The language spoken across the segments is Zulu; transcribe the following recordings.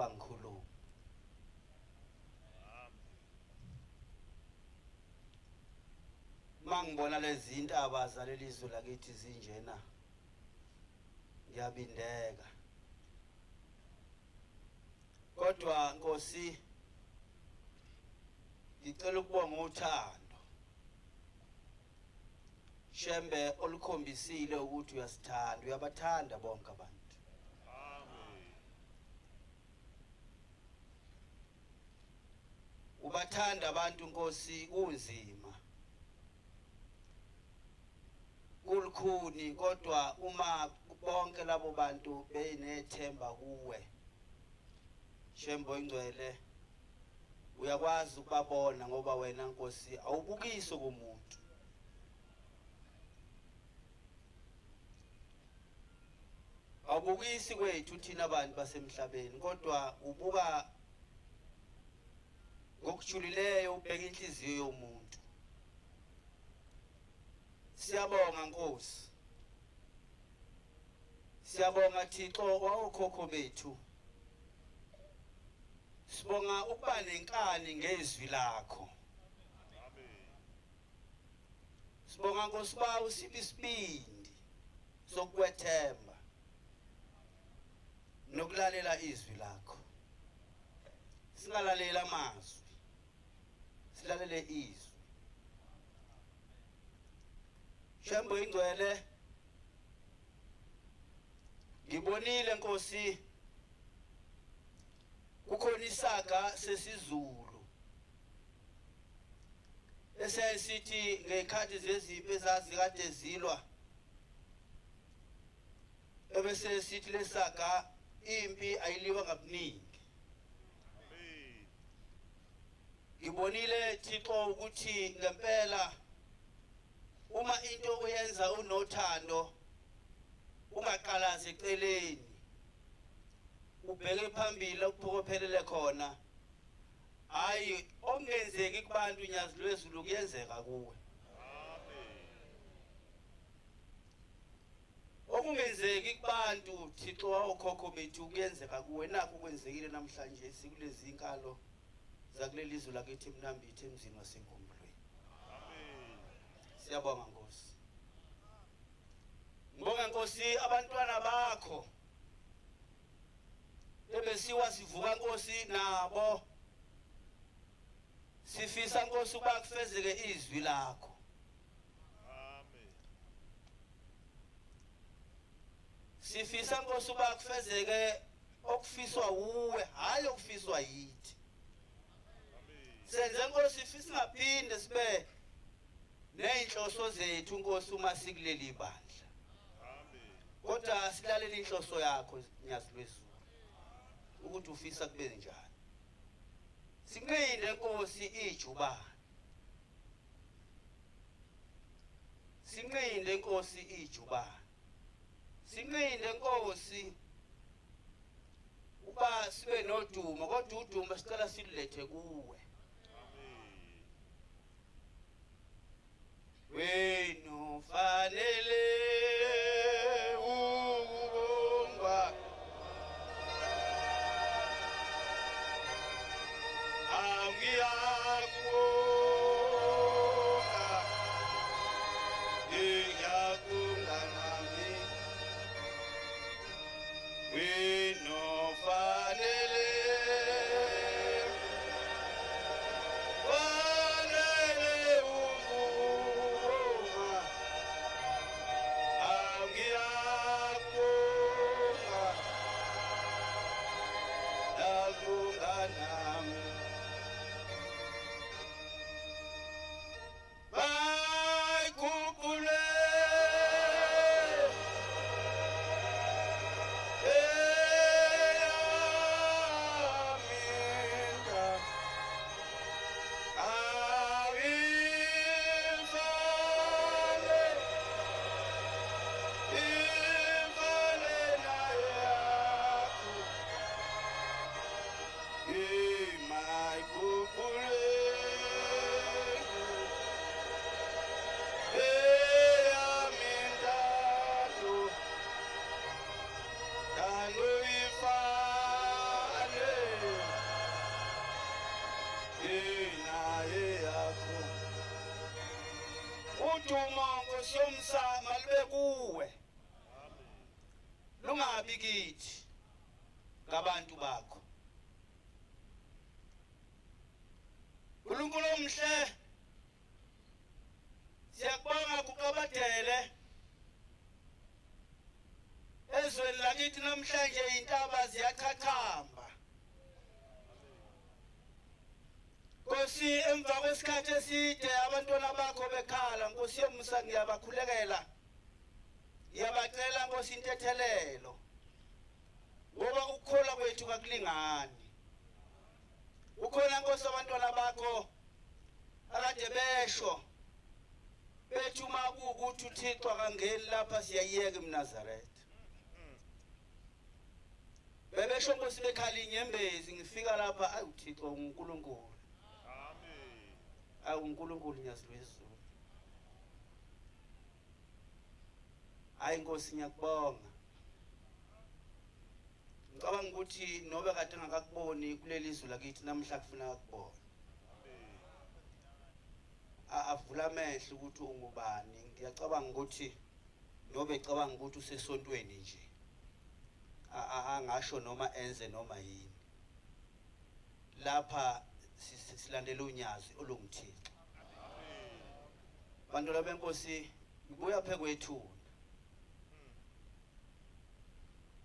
bangikhuluma mangibona lezi intaba zalelizwe lakithi zinjena ngiyabindeka kodwa Nkosi ngicela ukubonga uthando Shembe olukhombisile ukuthi uyasithanda uyabathanda bonke abantu ubathanda abantu Nkosi kunzima kulukhuni kodwa uma bonke labo bantu benethemba kuwe Shembe oyingcwele uyakwazi ukubabona ngoba wena Nkosi awubukisi kumuntu awubukisi kwethu thina abantu basemhlabeni kodwa ubuka ngokujulileyo ubheka inhliziyo yomuntu siyabonga Nkosi siyabonga Thixo wawokhokho bethu sibonga ukuba nenkani ngezwi lakho amen sibonga Nkosi ba usiphi isibindi sokukwethemba nokulalela izwi lakho singalalela amazwi silalele izwi Shembe oyingcwele ngibonile Nkosi kukhona isaga sesiZulu esesithi ngekhathi zezipho ezazikade zilwa ebese sithi lesaga impi ayiliwa ngabuningi ngibonile Thixo ukuthi ngempela uma into oyenza unothando ungaqalazi eceleni ubheke phambili ukuphokophelele khona hayi ongenzeki kubantu nyazi lwezulu kuyenzeka kuwe amen okungenzeki kubantu Thixo wawokhokho bethu kuyenzeka kuwe nakho kwenzekile namhlanje sikulezi inkalo zakuleli izwe lakithi Mnambithi emzini waseNkumbulweni amen siyabonga Nkosi ngibonga Nkosi abantwana bakho ebesiwa sivuka Nkosi nabo sifisa Nkosi ukuba kufezeke izwi lakho amen sifisa Nkosi ukuba kufezeke okufiswa uwe hayi okufiswa yithi amen senze Nkosi sifisa ngaphinde sibe neinhloso zethu Nkosi uma sikuleli bandla amen kodwa silalela inhloso yakho nyazi lwezulu ukuthi ufisa kube njani sinqinde Nkosi ijubane sinqinde Nkosi ijubane sinqinde Nkosi uba sibe nodumo kodwa udumo sicela silethe kuwe amen wenu fanele ukubongwa Bye, ungabi kithi ngabantu bakho. uNkulunkulu omhle siyakubonga kuqabadele ezweni lakithi namhlanje intaba ziyachathamba. Nkosi emva kwesikhathi eside abantwana bakho bekhala, Nkosi yomusa ngiyabakhulekela, ngiyabacela Nkosi intethelelo ngoba ukukhola kwethu kakulingani. Ukhona Nkosi abantwana bakho akade besho bethi uma kuwukuthi uThixo akangeni lapha siyayiyeka eMnazaretha. Bebesho Nkosi bekhala inyembezi, ngifika lapha ayi uThixo uNkulunkulu. Amen. Ayi uNkulunkulu nyazizulu. Hayi Nkosi ngiyakubonga. Ngicabanga ukuthi nobe kade ngakakuboni kuleli izwe lakithi namhla kufuna ukubona. Avula amehlo ukuthi ungubani. Ngiyacabanga ukuthi nobe ecabanga ukuthi usesontweni nje. Angasho noma enze noma yini. Lapha silandela unyazi olungithixo. Bantwana benkosi ngibuya phe kwethu.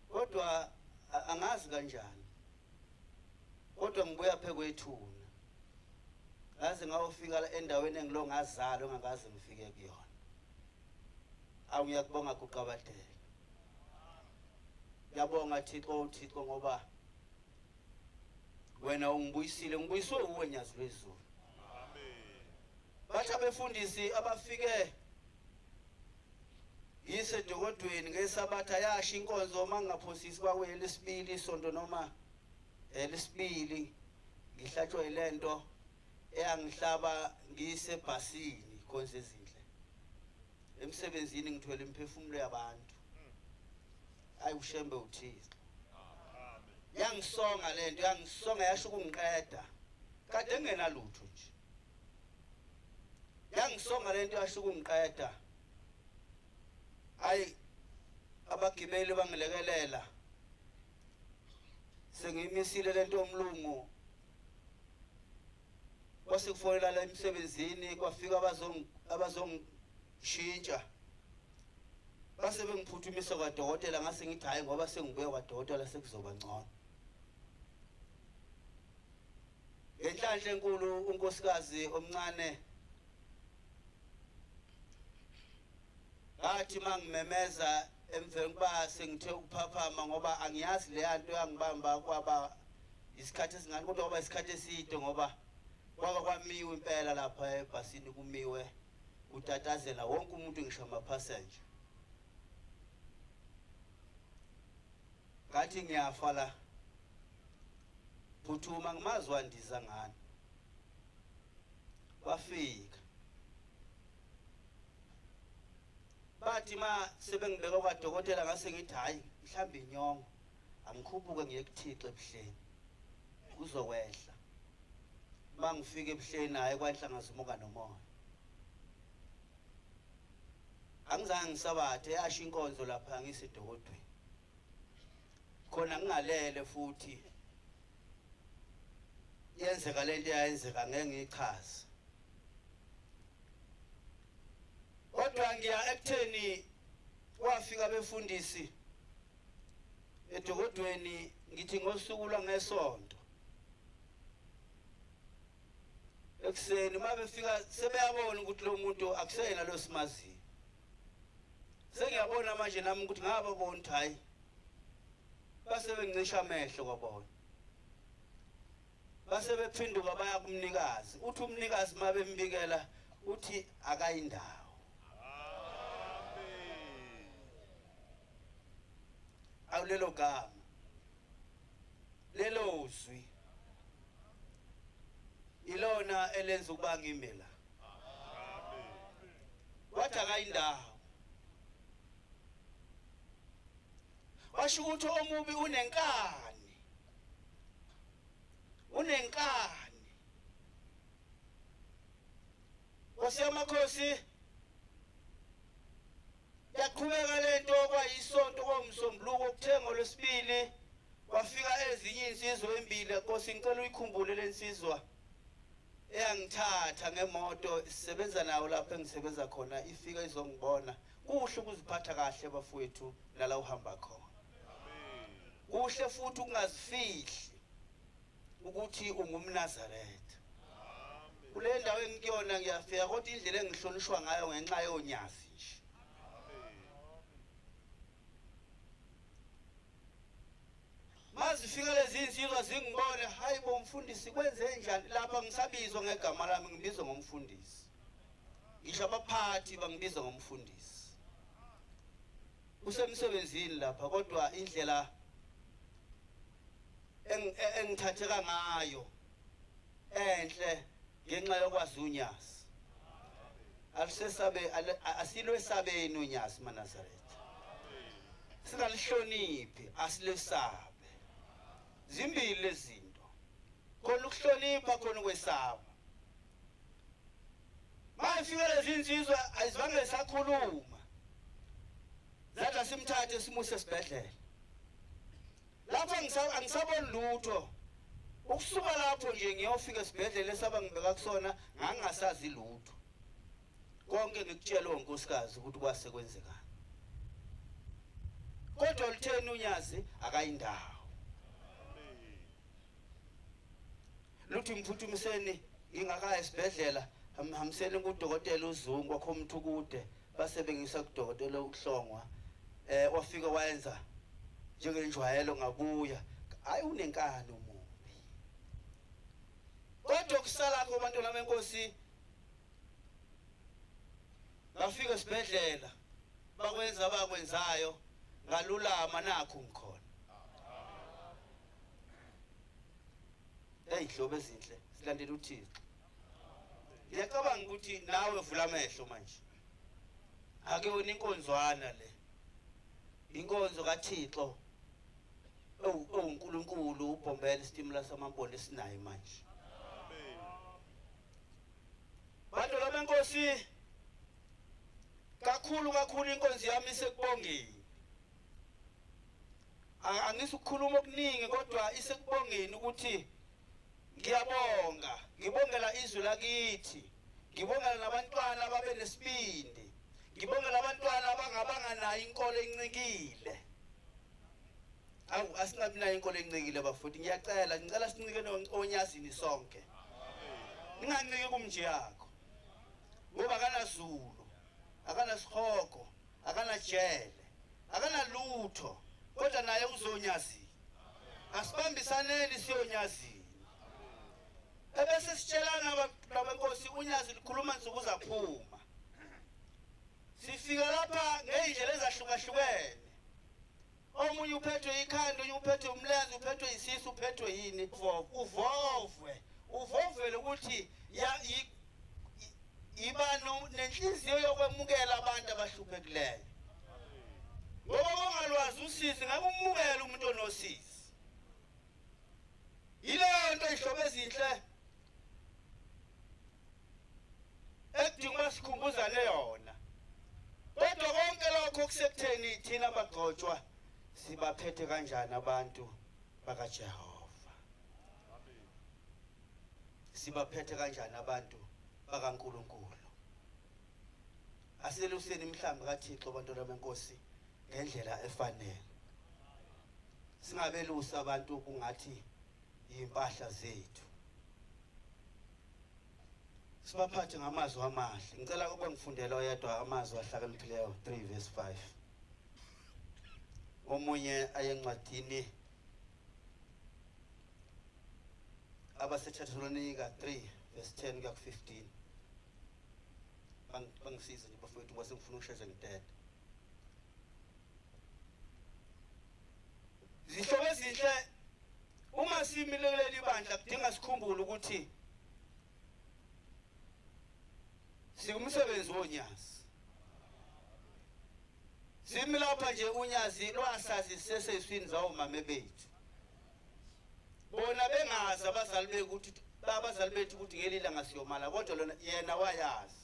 Kodwa angazi kanjani. Kodwa ngibuya phe kwethu. Ngaze ngawufika endaweni engilongazalo engakaze ngifike kuyona. Ngiyakubonga kuqabadela. Ngiyabonga Thixo ngoba wena ungibuyisile, ngibuyiswe uwe nyazi lwezulu. Amen. Bathi abefundisi abafike yisedokodweni ngesabatha yasho inkonzo mangaphosisi kwawe lesibili isonto noma lesibili ngihlatshwe ilento eyangihlaba ngisebhasini konze ezinhle. Emsebenzini ngithwele imphefumulo yabantu. Ayi ushembe uThixo. Amen. Yangisonga lento, yangisonga yasho ukungiqeda. Kade engenalutho nje. Yangisonga lento yasho ukungiqeda. Ayi abagibeli bangilekelela. Sengimisile lento yomlungu. Kwasekufonela la emsebenzini kwafika abazongishintsha. Base bengiphuthumise kwaDokotela ngase ngithi hayi ngoba sengibuye kwaDokotela sekuzoba ngcono. Ngenhlanhla enkulu unkosikazi omncane ngathi mangimemeza emveni kuba sengithe ukuphaphama ngoba angiyazi le yanto yangibamba kwaba isikhathi esingani kodwa kwaba isikhathi eside ngoba kwaba kwamiwe impela lapha ebhasini kumiwe utatazela wonke umuntu ngisho ama-passenger. Ngathi ngiyafa la. Phuthuma ngimazi wandiza ngani. Wafika. Bathi ma sebengibeka kwaDokotela ngase ngithi hayi mhlambe inyongo angikhubuke ngiye kuThixo ebuhleni. Kuzokwehla. Mangifika ebuhleni hayi kwanhlangaza umuka nomoya. Angizange ngisabathe yasho inkonzo lapha ngisedokodweni. Khona ngingalele futhi yenzeka lento yayenzeka ngeke ngichaze. Kodwa ngiya ekutheni wafika befundisi edokodweni ngithi ngosuku lwangesonto. Ekseni mabefika sebeyabona ukuthi lo muntu akuseyena lo simazi. Sengiyabona manje nami ukuthi ngaba bona hayi base bengicisha amehlo kwabona. Base bephinduka baya kumnikazi. Uthi umnikazi mabembikela uthi akayindawo. Amen. Awulelo gama. Lelo uzwi. Ilona elenza ukuba ngime la. Amen. Wathi akayindawo. Washo ukuthi omubi unenkani. Unenkani. Wasemakhosi yaqhubeka lento kwayisonto komsombuluko ukuthenga lwesibili kwafika ezinye insizwa embili Nkosi ngicela uyikhumbule lensizwa eyangithatha ngemoto sisebenza nawo lapho engisebenza khona ifika izongibona kuhle ukuziphatha kahle bafowethu nala uhamba khona kuhle futhi ukungazifihli ukuthi ungumNazaretha kule ndawo engikuyona ngiyafika kodwa indlela engihlonishwa ngayo ngenxa yonyazi nje mazifika lezi insizwa zingibone hayibo mfundisi kwenze njani lapha ngisabizwa ngegama lami ngibizwa ngomfundisi ngisho abaphathi bangibiza ngomfundisi usemsebenzini lapha kodwa indlela engithatheka ngayo enhle ngenxa yokwazi unyazi asilwesabeni unyazi maNazaretha singalihloniphi asilwesabe zimbili lezinto khona ukuhlonipha khona ukwesaba mafika lezi insizwa azibange sakhuluma zathi simthathe simuse esibhedlela lapho angisaboni lutho ukusuka lapho nje ngiyofika esibhedlela esaba ngibeka kusona ngangasazi lutho konke ngikutshela unkosikazi ukuthi kwase kwenzekani kodwa ulitheni unyazi akayindawo luthi mphuthumiseni ingakaya esibhedlela hamseni kudokotela uZungu wakho umthukude basebenzisa kudokotela ukuhlongwa wafika wayenza njengenjwayelo ngabuya hayi unenkani umubi kodwa kusala kwabantu lamenkosi bafika esibhedlela bakwenza abakwenzayo ngalulama nakho ngikhona eyihlobo ezinhle silandela uThixo ngiyacabanga ukuthi nawe vula amehlo manje ake wena inkonzwana le inkonzo kaThixo uNkulunkulu ubhombela istimula samambolo esinayo manje bantu lamenkosi kakhulu inkonzo yami isekubongeni angisukhuluma okuningi kodwa isekubongeni ukuthi ngibongela izwi lakithi ngibongela nabantwana ababe nesibindi ngibongela abantwana abanganayo inkolo encikile asingabi nayo inkolo encikile bafuthi ngicela sincike onyazini sonke ningancike kumnje yakho ngoba akanazulu akanasihogo akanajele akanalutho kodwa naye uzonyazini asibambisaneni siyonyazini ebese sitshelana labenkosi unyazi likhuluma nsuku zaphuma sifika lapha ngeyindlela ezahlukahlukene omunye uphethwe ikhanda omunye uphethwe umlenze uphethwe isisu uphethwe yini uvovele ukuthi ibano nenhliziyo yokwemukela abantu abahluphekile ngoba ongalwazi usizi ngeke umukele umuntu onosizi ile nto ihlobo ezinhle ekudinga sikhumbuzane yona kodwa konke lokho kusekutheni thina abagcotshwa sibaphethe kanjani abantu bakaJehova sibaphethe kanjani abantu bakaNkulunkulu asiluseni mhlambi kaThixo bantwana benkosi ngendlela efanele singabelusa abantu kungathi impahla zethu sibaphathe ngamazwi amahle ngicela kube ngifundela oyedwa amazwi ahlakaniphileyo 3 verse 5 omunye ayencwadini abaseThessalonika 3 verse 10 kuya ku15 bangisiza nje bafowethu ngoba sengifuna ukusheshe ngidede zihlobo ezinhle uma simileleli ibandla kudinga sikhumbule ukuthi sikumsebenzi wonyazi simi lapha nje unyazi lwasazi seseswini zawo mame bethu bona bengazi abazali bethu ukuthi ngelila ngasiyomala kodwa lona yena wayazi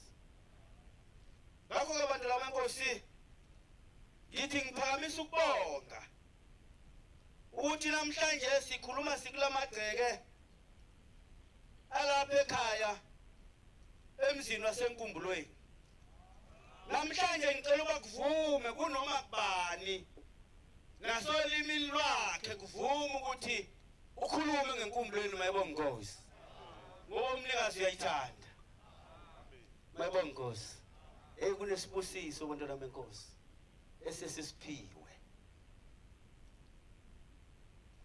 ngakho ke abantu labenkosi ngithi ngiphakamisa ukubonga ukuthi namhlanje sikhuluma sikulamagceke alapha ekhaya emzini waseNkumbulweni. Namhlanje ngicela ukuba kuvume kunoma kubani nasolimi lwakhe kuvume ukuthi ukhulume ngeNkumbulweni mayibonga Nkosi. Ngoba umnikazi uyayithanda. Mayibonga Nkosi. Kunesibusiso bantwana benkosi esesisiphiwe.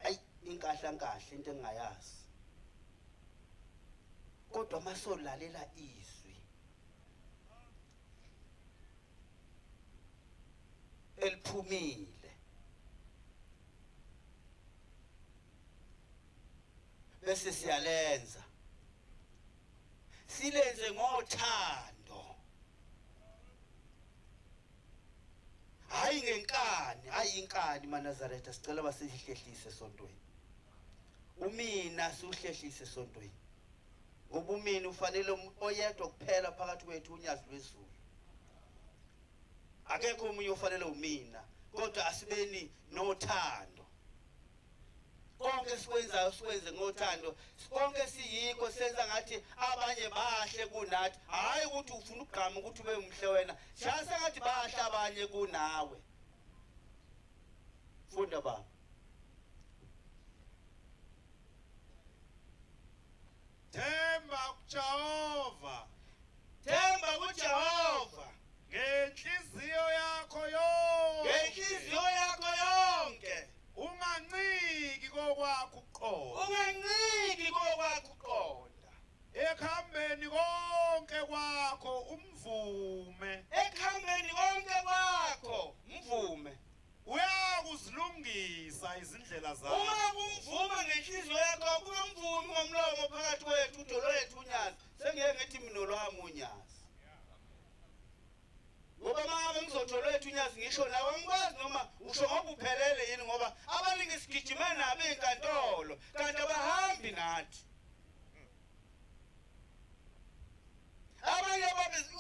Ayi inkahla nkahle into engayazi. Kodwa masolalela izwi eliphumile bese siyalenza silenze ngothando hayi ngenkani hayi inkani maNazaretha sicela basihlehlise esontweni umina siuhlehlise esontweni ngoba umina ufanele oyedwa kuphela phakathi kwethu unyazi lwezulu akekho umunye ufanele umina kodwa asibeni nothando konke sikwenzayo sikwenze ngothando konke siyikho senza ngathi abanye bahle kunathi hayi ukuthi ufuna ukugqama ukuthi ube umhle wena shasa ngathi bahle abanye kunawe funda baba Themba kuJehova themba kuJehova ngenhliziyo yakho yonke ngenhliziyo yakho yonke unganciki kokwakho ukuqonda unganciki kokwakho uqonda ekhambeni konke kwakho umvume ekuhambeni konke kwakho mvume uyakuzilungisa izindlela zakho uma kumvuma ngenhliziyo yakho kungamvumi ngomlomo phakathi kwethu udolo wethu unyazi sengeke ngithi mina olwami unyazi ngoba mama ngizodolo wethu unyazi ngisho nawe ngikwazi noma usho ngoba uphelele yini ngoba abaningi sigijima nabo ezinkantolo kanti abahambi nathi abanye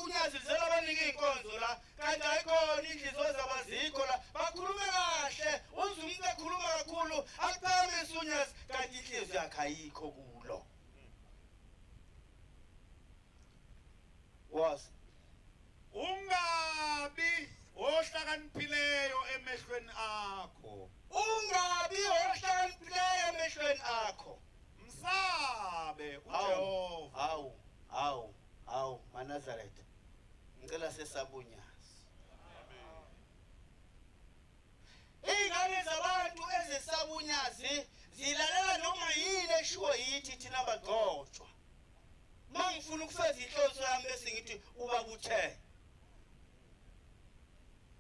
unyazi lizela abaningi inkonzo la kanti ayikhona inhliziyo zabazikho la bakhulume kahle uzwe umuntu ekhuluma kakhulu akuphakamisa unyazi kanti inhliziyo yakhe ayikho kulo was ungabi ohlakaniphileyo emehlweni akho ungabi ohlakaniphileyo emehlweni akho msabe uJehova Hawu maNazaretha ngicela sesabunyazi ingane zabantu ezesabunyazi zilalela noma yini eshiwo yithi thina bagcotshwa mangifuna ukufeza inhloso yami bese ngithi uba kuthe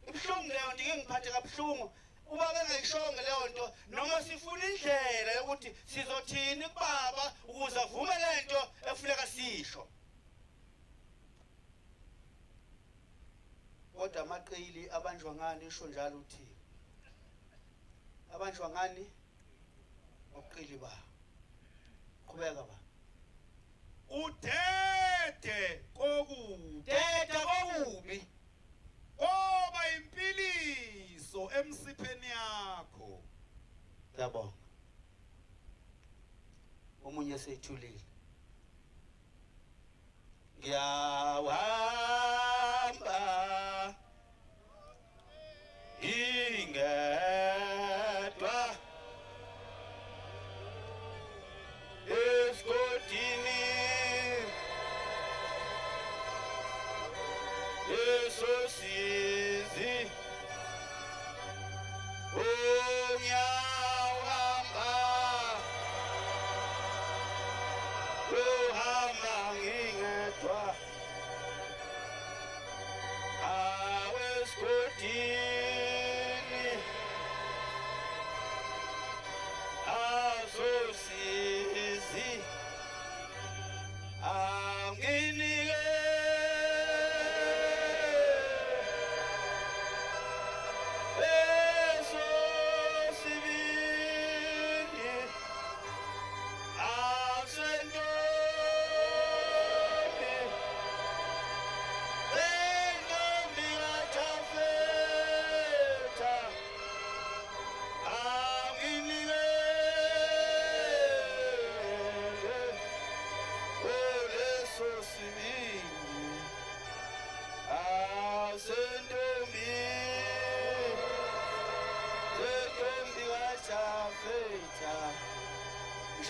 ibhlungu leyo nto ngiphathe kabuhlungu uba bengayishonge leyo nto noma sifuna indlela yokuthi sizothini kubaba ukuze avume lento efuneka sisho kodwa amaqili abanjwa ngani isho njalo uthini abanjwa ngani oqili ba qhubeka ba udede kokubi deda kokubi ngoba impiliso emsipheni yakho yabonga omunye sethulile ngiyawahamba ingedwa esigodini esosizi ngiyawahamba uhamba ngingedwa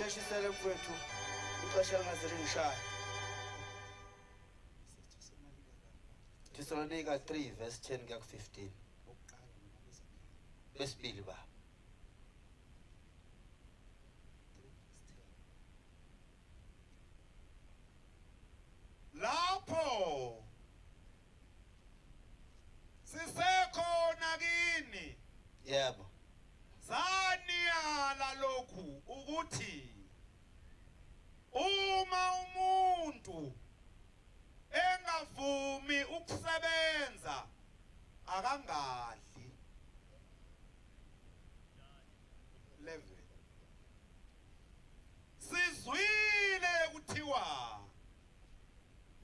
ngisheshisele mfowethu ixesha lingazeli ngishaya. Thessalonika 3 verse 10 kuya ku-15. Besibili ba. Lapho sisekhona kini. Yebo. Saniyala lokhu ukuthi uma umuntu engavumi ukusebenza akangadli. 11. Sizwile kuthiwa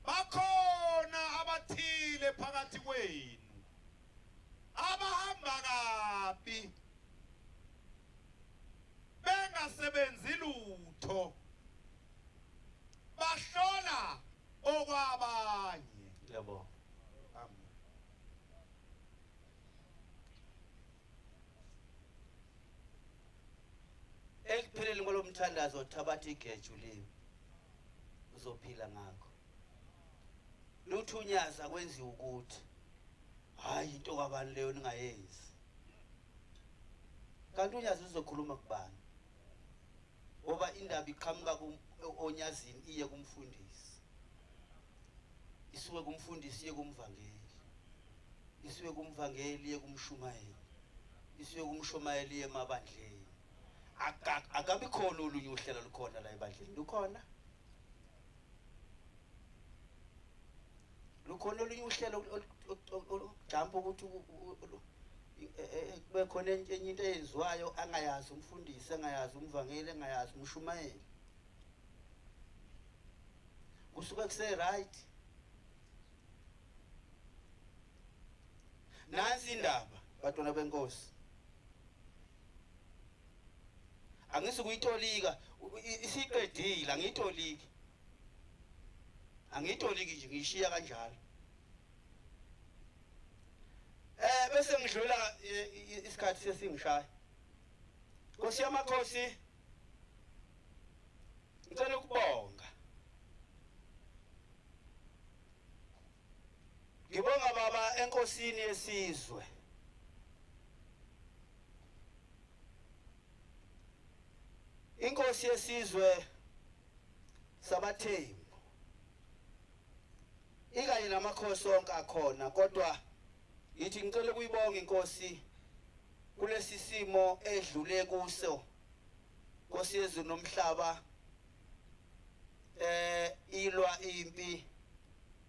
bakhona abathile phakathi kwenu abahamba kabi bengasebenzi lutho bahlola okwabanye. Yebo. Amen. Ekupheleni kwalomthandazo thabatha igeju limi uzophila ngakho. Luthunyaza kwenziwa ukuthi hayi into kwabani leyo ningayenzi. Kanti unyazi uzokhuluma kubani? Ngoba indaba iqhamuka onyazini iye kumfundisi. Isuke kumfundisi iye kumvangeli. Isuke kumvangeli iye kumshumayeli. Isuke kumshumayeli iye emabandleni. Akabi khona olunye uhlelo lukhona la ebandleni. Lukhona? Lukhona olunye uhlelo ojampa ukuthi kube khona enye into eyenziwayo angayazi umfundisi, angayazi umvangeli, angayazi umshumayeli. Kusuke kuse right. Nansi indaba bantwana benkosi. Angisukuyitolika isiqedile angiyitoliki. Angiyitoliki nje ngishiya kanjalo. Bese ngidlula isikhathi sesingishaya. Nkosi yamakhosi ngicela ukubonga. Ngibonga baba enkosini yesizwe. Inkosi yesizwe sabathembu. Ikanye namakhosi onke akhona kodwa yithi ngicela ukuyibonga inkosi kulesi simo edlule kuso. Nkosi yezulu nomhlaba ilwa impi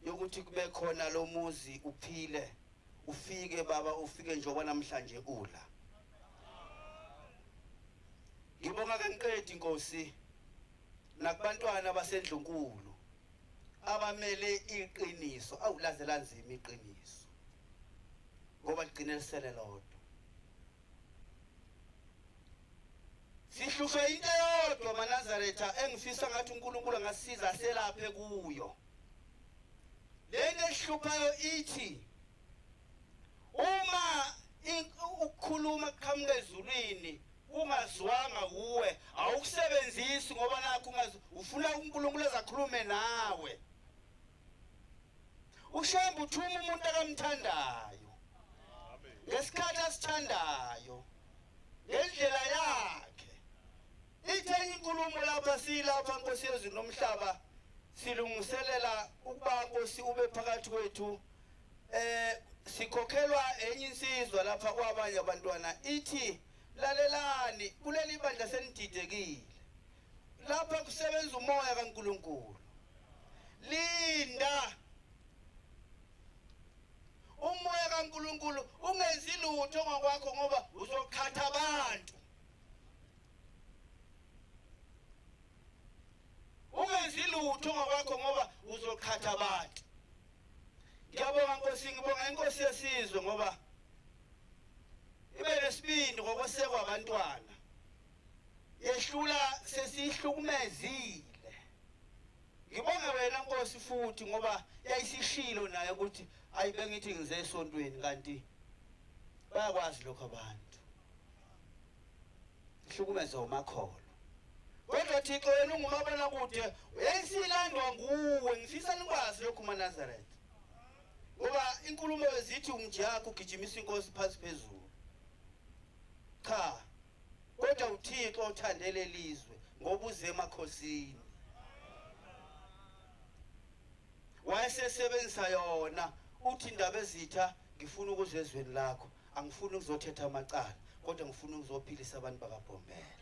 yokuthi kube khona lo muzi uphile. Ufike baba ufike njengoba namhlanje ula. Ngibonga kanqedi inkosi nakubantwana basendlunkulu abamele iqiniso awulazela nzima iqiniso ngoba liqinelisele lodwa. Sihlushwe into yodwa maNazaretha engifisa ngathi uNkulunkulu angasiza selaphe kuyo. Lento ehluphayo ithi uma ukukhuluma kuqhamuka ezulwini ungazwanga kuwe awukusebenzisi ngoba nakho ufuna uNkulunkulu ezakhulume nawe. Ushembe uthuma umuntu akamthandayo. Ngesikhathi asithandayo. Ngendlela yakhe. Ithenye inkulumo lapha silapha Nkosi yezulu nomhlaba silungiselela ukuba Nkosi ube phakathi kwethu. Sikhokhelwa enye insizwa lapha kwabanye abantwana ithi lalelani kuleli bandla senididekile. Lapha kusebenza umoya kaNkulunkulu. Linda umoya kaNkulunkulu ungenzi lutho ngokwakho ngoba uzokhatha abantu. Ungenzi lutho ngokwakho ngoba uzokhatha abantu. Ngiyabonga Nkosi, ngibonga inkosi yesizwe ngoba ibe nesibindi ngokwesekwa abantwana. Yehlula sesihlukumezile. Ngibonga wena Nkosi futhi ngoba yayisishilo naye ukuthi ayibe ngithi ngize esontweni kanti bayakwazi lokho abantu. Ihlukumeza umakholo. Kodwa kodwa Thixo wena ungumabona kude uyayisilandwa nguwe ngifisa nikwazi lokhu maNazaretha ngoba inkulumo ezithi umjako ugijimisa inkosi phansi phezulu cha kodwa uThixo othandele ilizwe ngoba uze emakhosini wayesebenzisa yona uthi indaba ezitha ngifuna ukuzezweni lakho angifuni ukuzothetha amacala kodwa ngifuna ukuzophilisa abantu bakaBhombela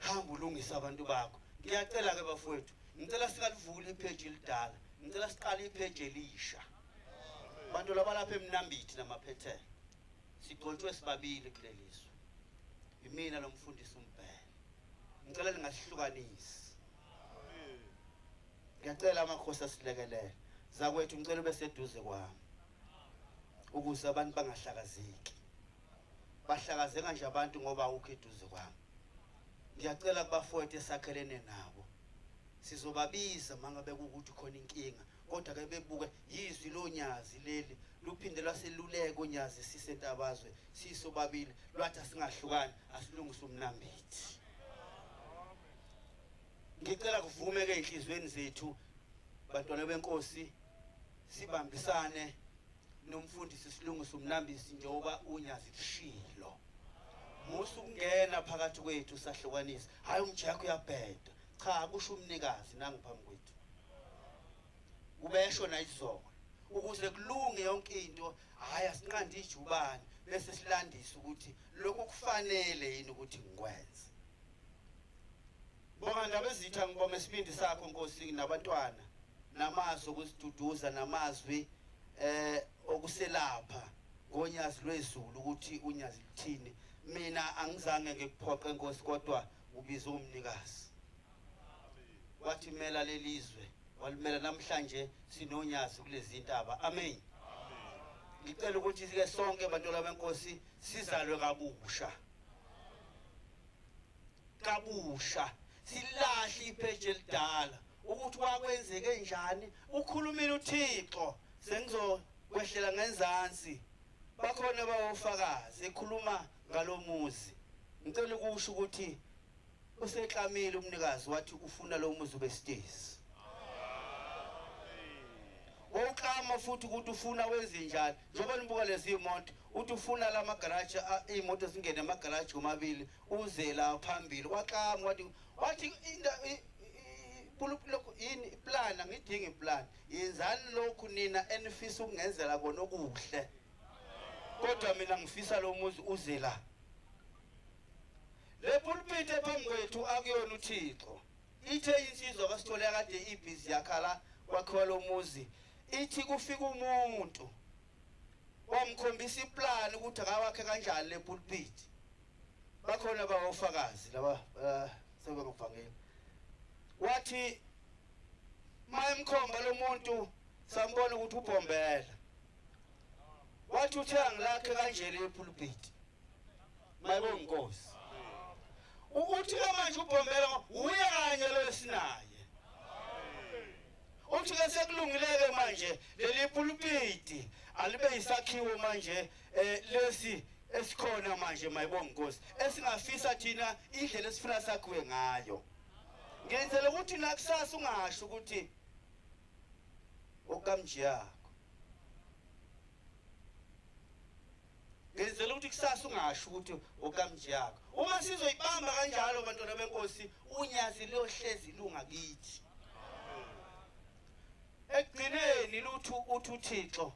hamba ulungisa abantu bakho ngiyacela ke bafowethu ngicela singalivula ipage elidala ngicela siqale ipage elisha abantu labalapha eMnambithi namaphethela sigcotshwe sibabili kulelizwe imina lo mfundisi uMbhele ngicela ningasihlukanisi ngiyacela amakhosi asilekelele zakwethu ngicela ube seduze kwami ukuze abantu bangahlakazeki bahlakazeka nje abantu ngoba ukho eduze kwami ngiyacela kubafowethu esakhelene nabo sizobabiza mangabe ukuthi khona inkinga kodwa ke bebuke yizwi lonyazi leli luphinde lwaseluleke onyazi sisentabazwe sisobabili lwathi singahlukani asilungise uMnambithi ngicela kuvume ke inhlizweni zethu bantwana benkosi sibambisane nomfundisi silungise uMnambithi njengoba unyazi lishilo musungena phakathi kwethu sahlukanisa hayi umjako uyabheda cha kusho umnikazi nangiphambi kwethu ubesho nayizolo ukuze kulunge yonke into hayi asinqandi ijubane bese silandisa ukuthi lokho kufanele yini ukuthi ngikwenze bonga ndaba ezitha ngiboma isibindi sakho Nkosi nabantwana namazwi okusiduduza namazwi okuselapha ngonyazi lwezulu ukuthi unyazi lithini mina angizange ngikuphoqe Nkosi kodwa ubiza umnikazi wathi mela lelizwe walimela namhlanje sinonyazi kulezi intaba amen ngicela ukuthi ke sonke bantwana benkosi sizalwe kabusha silahle ipage elidala ukuthi kwakwenzeke njani ukhulumile uThixo sengizokwehlela ngenzansi bakhona bawofakazi ekhuluma ngalomuzi ngicela ukusho ukuthi useklamile umnikazi wathi ufuna lo muzi ube stesi woklama futhi ukuthi ufuna wenze njani njengoba nibuka lezi imoto uthi ufuna lama garage imoto zingene ema garage omabili uze la phambili waklama wathi lokho yini plan ngidinga iplan yenzani lokhu nina enifisa ukungenzela kona okuhle kodwa mina ngifisa lo muzi uze la le pulpit ephambi kwethu akuyona uThixo ithe insizwa kasithole kade ibhizi yakhala kwakhiwa lo muzi ithi kufika umuntu wamkhombisa iplan ukuthi akawakhe kanjani le pulpit bakhona bawofakazi laba sebenguvangeli wathi mayemkhomba lo muntu sambona ukuthi uBhombela wathi uthe angilakhe kanje le pulpit mayibonga Nkosi uthi manje uBhombela uye kanye lo sinaye uthi ke sekulungileke manje leli pulpit alibe isakhiwo manje lesi esikhona manje mayibonga Nkosi esingafisa thina indlela esifuna sakhiwe ngayo ngenzela ukuthi nakusasa ungasho ukuthi okamjiyakho ngenzela ukuthi kusasa ungasho ukuthi okamjiyakho uma sizoyibamba kanjalo bantwana benkosi unyazi lohlezi lungakithi ekugcineni luthu uthi uThixo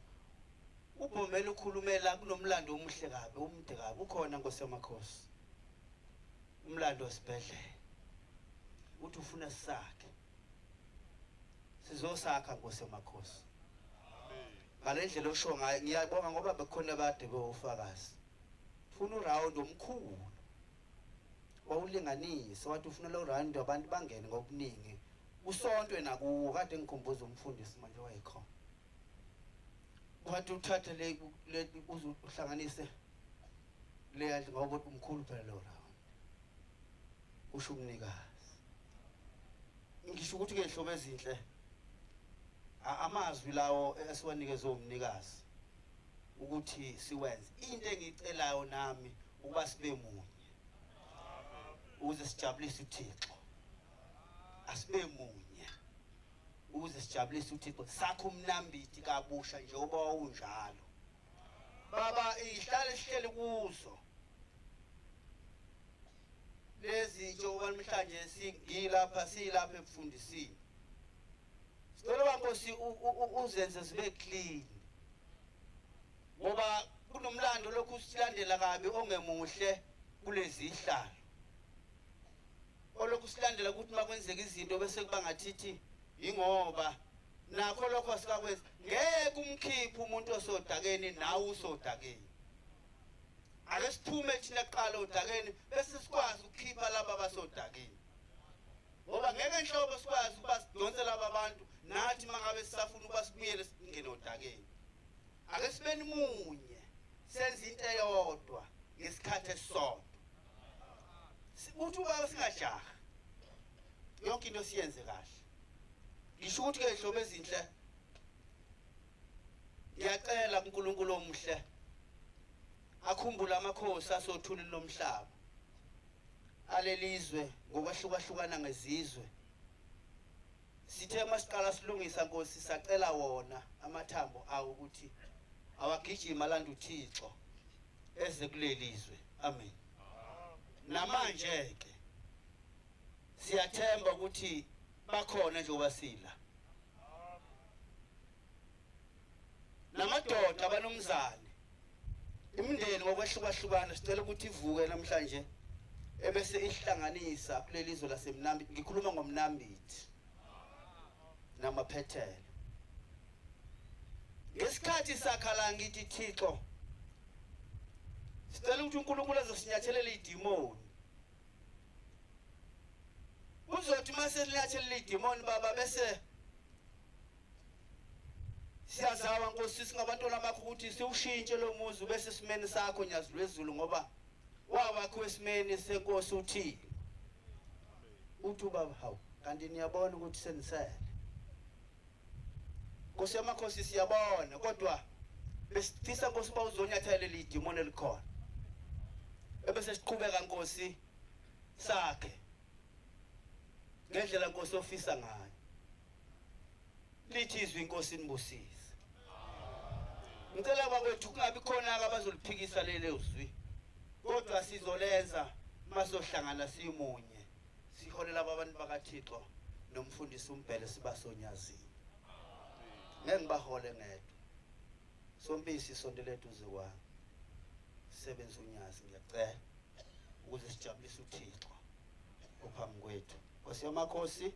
uBhombela ukhulumela kunomlando omuhle kabi umude kabi ukhona Nkosi yamakhosi umlando wasibhedlela uthi ufuna sakhe sizosakha Nkosi yamakhosi ngalendlela osho ngayo ngiyabonga ngoba bekhona bade bewufakazi ufuna uround omkhulu wawulinganisa wathi ufuna lo round abantu bangene ngobuningi usontwe nakuwo kade ngikhumbuza umfundisi manje wayikhona wathi uthathe le uhlanganise le yadli ngoba umkhulu phela lo round usho umnikazi ngisho ukuthi ke ihlobo ezinhle amazwi lawo esiwanikeze umnikazi ukuthi siwenze into engicelayo nami ukuba sibe munye ukuze sijabulise uThixo. Asibe munye ukuze sijabulise uThixo. Sakho umnambithi kabusha njengoba unjalo. Baba ihlale sihlele kuzo. Lezi njengoba namhlanje singilapha silapha ekufundiseni. Sicela bankosi uzenze zibe clean. Ngoba kunomlando lokhu silandela kabi ongemuhle kulezi ihlalo. Olokhu silandela ukuthi makwenzeka izinto bese kuba ngathithi ingoba nakho lokho asikakwenza. Ngeke umkhiphe umuntu osodakeni nawe usodakeni. Ake siphume thina kuqala odakeni bese sikwazi ukukhipha laba abasodakeni. Ngoba ngeke inhlobo sikwazi ukuba sidonse laba abantu nathi mangabe sisafuna ukuba sibuyele singene odakeni. Ake sibeni munye senze into eyodwa ngesikhathi esisodwa. Uthi ubaba singajaha yonke into siyenze kahle. Ngisho ukuthi ke ihlobo ezinhle ngiyacela kuNkulunkulu omhle akhumbule amakhosi asothulile lomhlaba alelizwe ngokwahlukahlukana ngezizwe. Sithe masiqala silungisa Nkosi sacela wona amathambo awo ukuthi awagijima landa uThixo eze kulelizwe. Amen. Namanje ke siyathemba ukuthi bakhona njengoba sila. Namadoda abanomzane imindeni ngokwahlukahlukana sicela ukuthi ivuke namhlanje ebese ihlanganisa kulelizwe laseMnambithi. Ngikhuluma ngomNambithi namaphethelo. Ngesikhathi sakhala ngithi Thixo sicela ukuthi uNkulunkulu azosinyathelela idimoni. Uzothi mase linyathelela idimoni baba bese siyazawa Nkosi singabantwana bakho ukuthi siwushintshe lo muzi bese simene sakho nyazi lwezulu ngoba wawakho esimeni senkosi uthini. Uthi baba hawu kanti niyabona ukuthi senisele. Nkosi yamakhosi siyabona kodwa besifisa Nkosi ba uzonyathelela idimoni elikhona. Ebese siqhubeka Nkosi sakhe ngendlela Nkosi ofisa ngayo. Lithi izwi Nkosi nibusise. Ngicela bakwethu kungabi khona abazoliphikisa lelo zwi. Kodwa sizolenza masohlangana simunye. Siholela abantu bakaThixo nomfundisi uMbhele sibasonyazini. Ngeke ngibahole ngedwa. Sompisi isonto lethu zikwami. Sisebenza unyazi ngiyacela ukuze sijabulise uThixo ophambi kwethu. Nkosi yamakhosi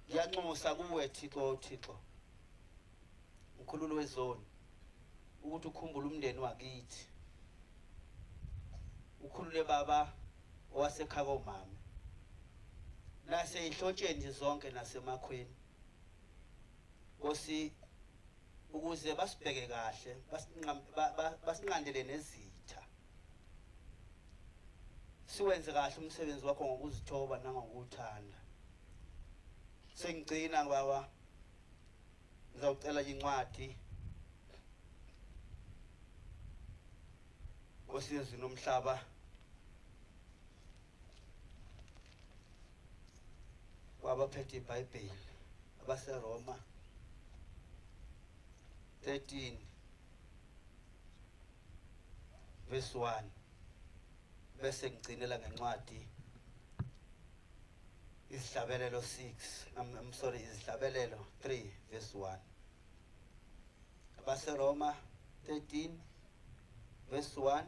ngiyanxusa kuwe Thixo uThixo. Mkhululo wezoni ukuthi ukhumbule umndeni wakithi. Ukhulule baba owasekhaya komama. Nase ihlotsheni nje zonke nasemakhweni. Nkosi ukuze basibheke kahle basinqandele nezitha. Siwenze kahle umsebenzi wakho ngokuzithoba nangokuthanda. Sengigcina baba ngizawucela incwadi Nkosi yezulu nomhlaba kwabaphethe iBhayibheli abaseRoma 13 verse 1 bese ngigcinela ngencwadi Izihlabelelo 6 Izihlabelelo 3 verse 1 abaseRoma 13 verse 1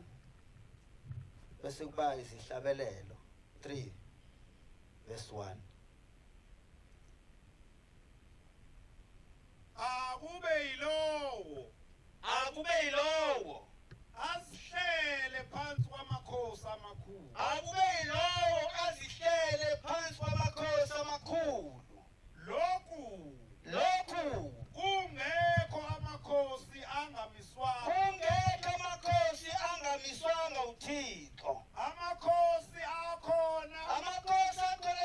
bese kuba Izihlabelelo 3 verse 1 akube yilowo asihlele phansi kwamakhosi amakhulu. Akube yilowo azihlele phansi kwamakhosi amakhulu. Lokhu kungekho amakhosi angamiswanga uThixo. amakhosi akhona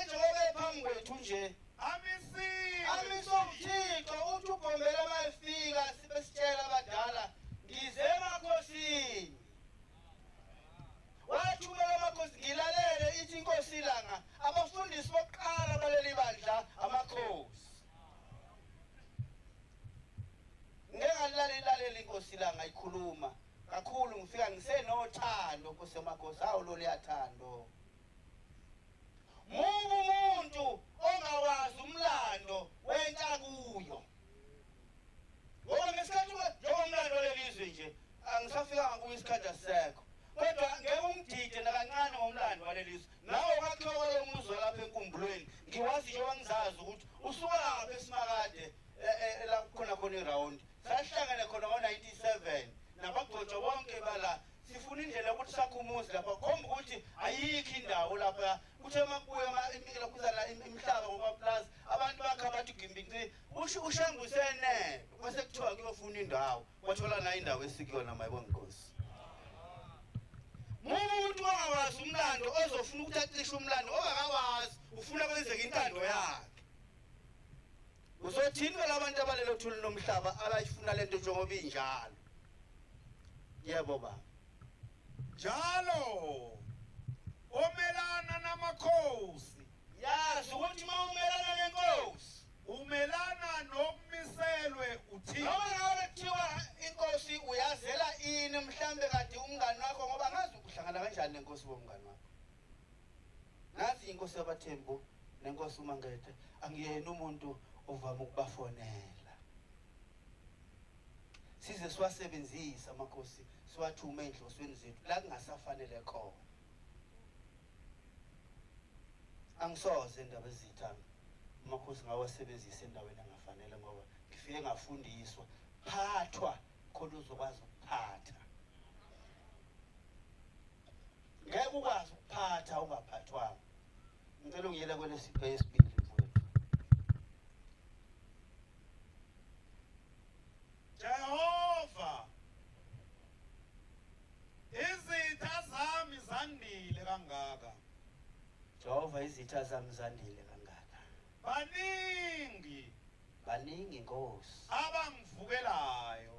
njengoba ephambi kwethu nje amiswa uThixo. Uthi ubhombela mayefika sibe sitshela abadala ngize emakhosini. Wathumela amakhosi ngilalele uthando kusemakhosi awulo liyathando mubu umuntu ongawazi umlando wenta kuyo ngoba ngesikhathi njengomlando lelizwe nje angisafikanga kuyo isikhathi asisekho kodwa ngeke ungidide nakancane ngomlando walelizwe nawe kwakhiwa kwalo muzwa lapha enkumbulweni ngiwazi nje wangizazi ukuthi usuka lapha eSimakade la khona iround sahlangana khona ngo97 nabagcotshwa bonke bala sifuna indlela ukuthi sakhe umuzi lapha khomba ukuthi ayikho indawo lapha kuthe makubuye imikela kuzala imihlaba ngomaplaza abantu bakha bathi gimbinci ushangusene bese kuthiwa kuyofuna indawo wathola na indawo esikuyona mayibona Nkosi umuntu ongawazi umlando ozofuna ukuthi acishe umlando ongakawazi ufuna kwenzeka intando yakhe uzothini labantu abalelo thuli nomhlaba abayifuna lento njengoba injalo yebo baba njalo omelana namakhosi yazi ukuthi mawumelana nenkosi umelana nokumiselwe uthini noma ngabe kuthiwa inkosi uyazela ini mhlambe kade umngani wakho ngoba ngazi ukuhlangana kanjani nenkosi bomngani wakho nazi inkosi yabathembu nenkosi uMangete angiyena umuntu ovama ukubafonela size siwasebenzisa amakhosi siwathume enhlosweni zethu la kungasafanele khona angisoze indaba ezithanga amakhosi ngawasebenzisa endaweni engafanele ngoba ngifike ngafundiswa phathwa khona uzokwazi ukuphatha ngeke ukwazi ukuphatha ungaphathwanga ngicela ungiyele kwelesiphe esibili mfowethu Jehova izitha zami zandile kangaka Jehova izitha zami zandile kangaka baningi Nkosi abangivukelayo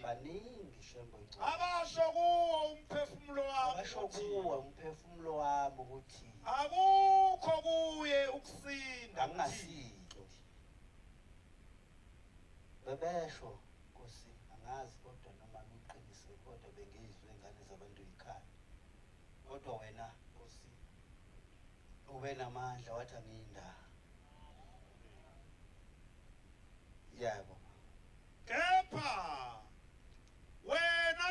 baningi shembo abasho kuwo umphefumulo wami abasho kuwo umphefumulo wami ukuthi akukho kuye ukusinda angasilo bebesho Nkosi angazi kodwa noma ngiqinise kodwa bengizwe ingane zabantu ekhaya kodwa wena Nkosi ube namandla wathi angiyinda yebo kepha wena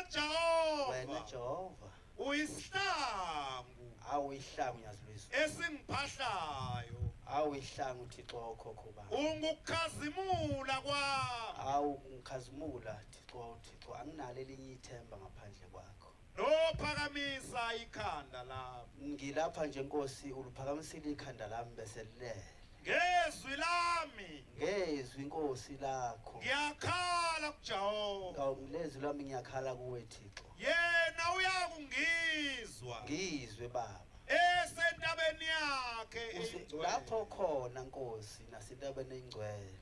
Jehova uyisihlangu awuyihlangu yazilwisa esingiphahlayo awuyihlangu Thixo okhokho bami ungukukhazimula kwami awungikhazimula Thixo anginalo elinye ithemba ngaphandle kwakho lophakamisa ikhanda lami ngilapha nje Nkosi uluphakamisile ikhanda lami bese lilele ngezwi lami ngezwi Nkosi lakho ngiyakhala kuJehova ngilezwi lami ngiyakhala kuwe Thixo yena uyakungizwa ngizwe baba esentabeni yakhe lapho khona Nkosi nasentabeni engcwele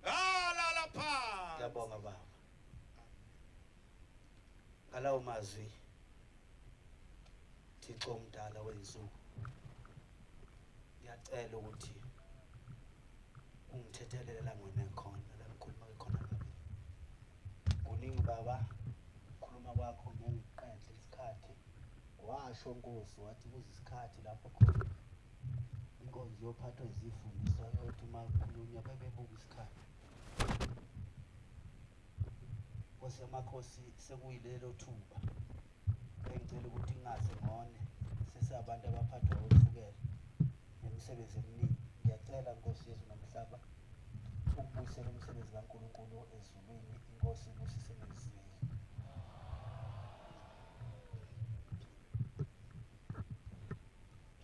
ngalala phansi ngiyabonga baba ngalawo mazwi Thixo umdala wensuku ngiyacela ukuthi ungithethelele la ngone khona la ngikhuluma khona ngabe kuningi baba khuluma kwakho ngengiqedle isikhathi washo Nkosi wathi kuze isikhathi lapho khona inkonzo yophathwa izifundiswa yothi makhulunywa bebebuka isikhathi Nkosi yamakhosi sekuyilelo thuba engicela ukuthi ngaze ngone sesabantu abaphathwa ukufukela nemisebenzi eminingi ngiyacela Nkosi yezwe nomhlaba ukubuyisela umsebenzi kaNkulunkulu ezulwini inkosi ibusise ngezizwe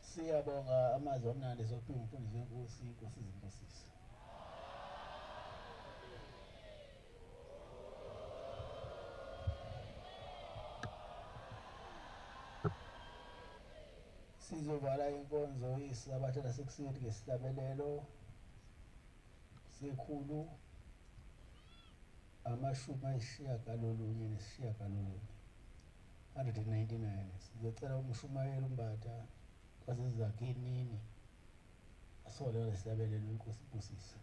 siyabonga amazwi amnandi sokuphinda umfundisi wenkosi inkosi izinkosisi sizovala inkonzo isabatha lasekuseni ngesihlabelelo sekhulu amashumi ayishiyagalolunye nesishiyagalolunye 199 sizocela umshumayeli umbatha kwasezakhenini asole lesihlabelelo inkosi ibusise